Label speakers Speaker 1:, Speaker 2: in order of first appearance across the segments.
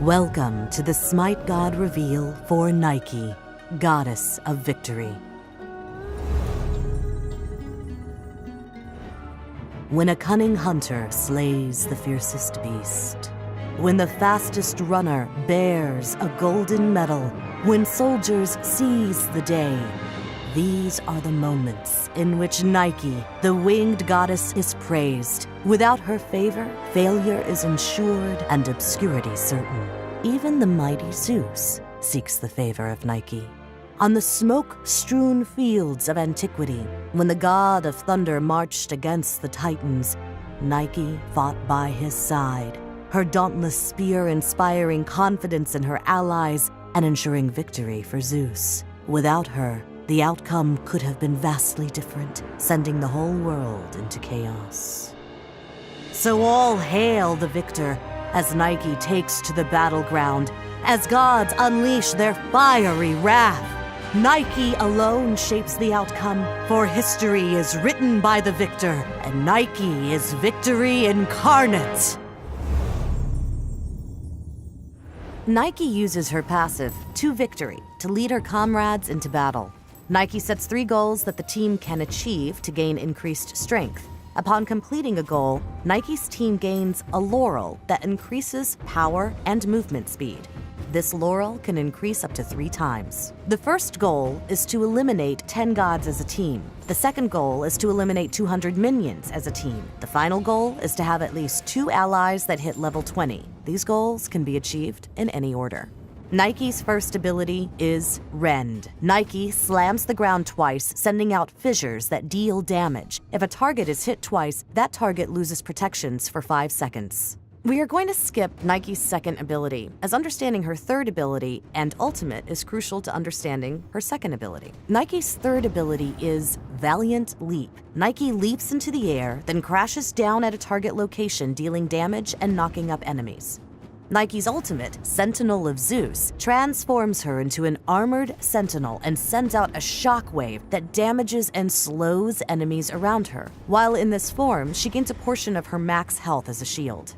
Speaker 1: Welcome to the SMITE God reveal for Nike, Goddess of Victory. When a cunning hunter slays the fiercest beast, when the fastest runner bears a golden medal, when soldiers seize the day, these are the moments in which Nike, the winged goddess, is praised. Without her favor, failure is ensured and obscurity certain. Even the mighty Zeus seeks the favor of Nike. On the smoke-strewn fields of antiquity, when the god of thunder marched against the Titans, Nike fought by his side, her dauntless spear inspiring confidence in her allies and ensuring victory for Zeus. Without her, the outcome could have been vastly different, sending the whole world into chaos. So all hail the victor as Nike takes to the battleground, as gods unleash their fiery wrath. Nike alone shapes the outcome, for history is written by the victor, and Nike is victory incarnate. Nike uses her passive, To Victory, to lead her comrades into battle. Nike sets 3 goals that the team can achieve to gain increased strength. Upon completing a goal, Nike's team gains a laurel that increases power and movement speed. This laurel can increase up to 3 times. The first goal is to eliminate 10 gods as a team. The second goal is to eliminate 200 minions as a team. The final goal is to have at least 2 allies that hit level 20. These goals can be achieved in any order. Nike's first ability is Rend. Nike slams the ground twice, sending out fissures that deal damage. If a target is hit twice, that target loses protections for 5 seconds. We are going to skip Nike's second ability, as understanding her third ability and ultimate is crucial to understanding her second ability. Nike's third ability is Valiant Leap. Nike leaps into the air, then crashes down at a target location, dealing damage and knocking up enemies. Nike's ultimate, Sentinel of Zeus, transforms her into an armored sentinel and sends out a shockwave that damages and slows enemies around her. While in this form, she gains a portion of her max health as a shield.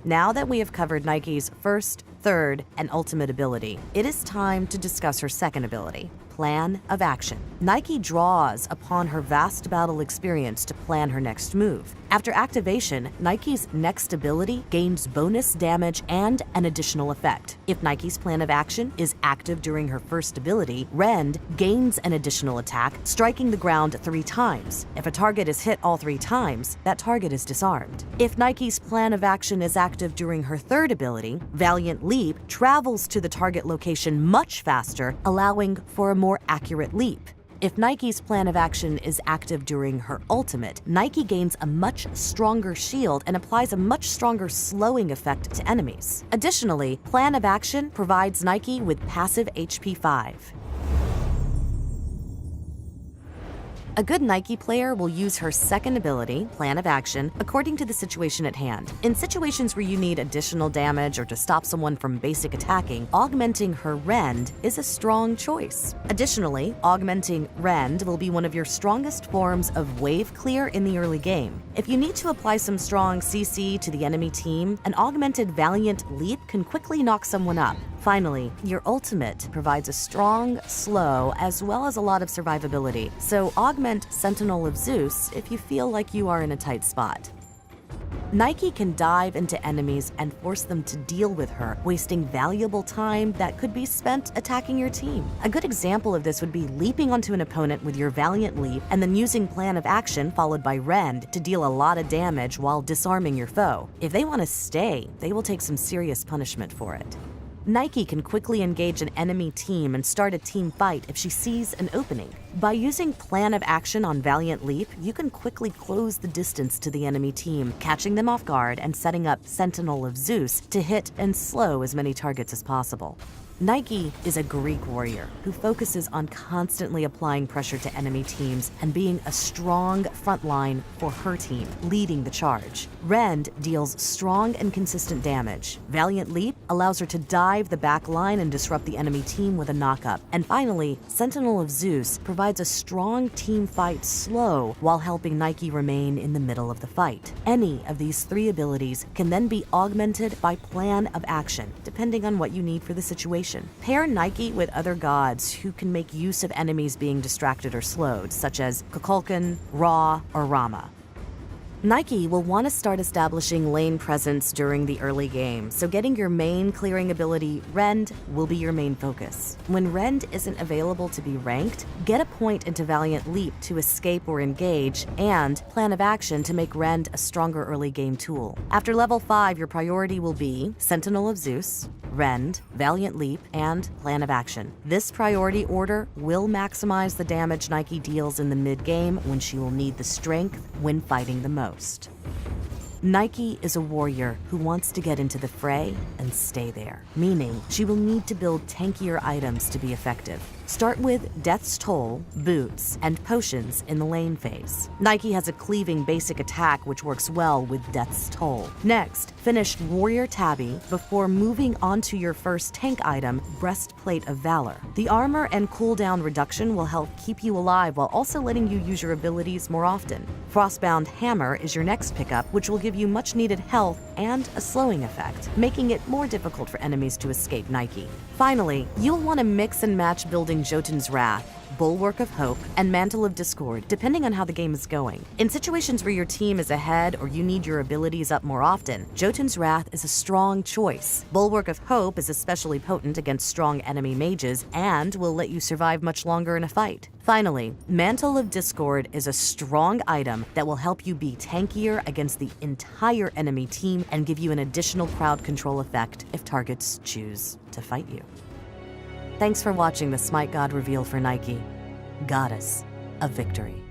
Speaker 1: Now that we have covered Nike's first, third, and ultimate ability, it is time to discuss her second ability, Plan of Action. Nike draws upon her vast battle experience to plan her next move. After activation, Nike's next ability gains bonus damage and an additional effect. If Nike's Plan of Action is active during her first ability, Rend gains an additional attack, striking the ground 3 times. If a target is hit all 3 times, that target is disarmed. If Nike's Plan of Action is active during her third ability, Valiant Leap travels to the target location much faster, allowing for a more accurate leap. If Nike's Plan of Action is active during her ultimate, Nike gains a much stronger shield and applies a much stronger slowing effect to enemies. Additionally, Plan of Action provides Nike with passive HP 5. A good Nike player will use her second ability, Plan of Action, according to the situation at hand. In situations where you need additional damage or to stop someone from basic attacking, augmenting her Rend is a strong choice. Additionally, augmenting Rend will be one of your strongest forms of wave clear in the early game. If you need to apply some strong CC to the enemy team, an augmented Valiant Leap can quickly knock someone up. Finally, your ultimate provides a strong, slow, as well as a lot of survivability, so augment Sentinel of Zeus if you feel like you are in a tight spot. Nike can dive into enemies and force them to deal with her, wasting valuable time that could be spent attacking your team. A good example of this would be leaping onto an opponent with your Valiant Leap and then using Plan of Action followed by Rend to deal a lot of damage while disarming your foe. If they want to stay, they will take some serious punishment for it. Nike can quickly engage an enemy team and start a team fight if she sees an opening. By using Plan of Action on Valiant Leap, you can quickly close the distance to the enemy team, catching them off guard and setting up Sentinel of Zeus to hit and slow as many targets as possible. Nike is a Greek warrior who focuses on constantly applying pressure to enemy teams and being a strong front line for her team, leading the charge. Rend deals strong and consistent damage. Valiant Leap allows her to dive the back line and disrupt the enemy team with a knockup. And finally, Sentinel of Zeus provides a strong team fight slow while helping Nike remain in the middle of the fight. Any of these three abilities can then be augmented by plan of action, depending on what you need for the situation. Pair Nike with other gods who can make use of enemies being distracted or slowed, such as Kukulkan, Ra, or Rama. Nike will want to start establishing lane presence during the early game, so getting your main clearing ability, Rend, will be your main focus. When Rend isn't available to be ranked, get a point into Valiant Leap to escape or engage, and Plan of Action to make Rend a stronger early game tool. After level 5, your priority will be Sentinel of Zeus, Rend, Valiant Leap, and Plan of Action. This priority order will maximize the damage Nike deals in the mid-game when she will need the strength when fighting the most. Nike is a warrior who wants to get into the fray and stay there, meaning she will need to build tankier items to be effective. Start with Death's Toll, boots, and potions in the lane phase. Nike has a cleaving basic attack which works well with Death's Toll. Next, finish Warrior Tabby before moving on to your first tank item, Breastplate of Valor. The armor and cooldown reduction will help keep you alive while also letting you use your abilities more often. Frostbound Hammer is your next pickup, which will give you much needed health and a slowing effect, making it more difficult for enemies to escape Nike. Finally, you'll want to mix and match building Jotun's Wrath, Bulwark of Hope, and Mantle of Discord, depending on how the game is going. In situations where your team is ahead or you need your abilities up more often, Jotun's Wrath is a strong choice. Bulwark of Hope is especially potent against strong enemy mages and will let you survive much longer in a fight. Finally, Mantle of Discord is a strong item that will help you be tankier against the entire enemy team and give you an additional crowd control effect if targets choose to fight you. Thanks for watching the SMITE God reveal for Nike, Goddess of Victory.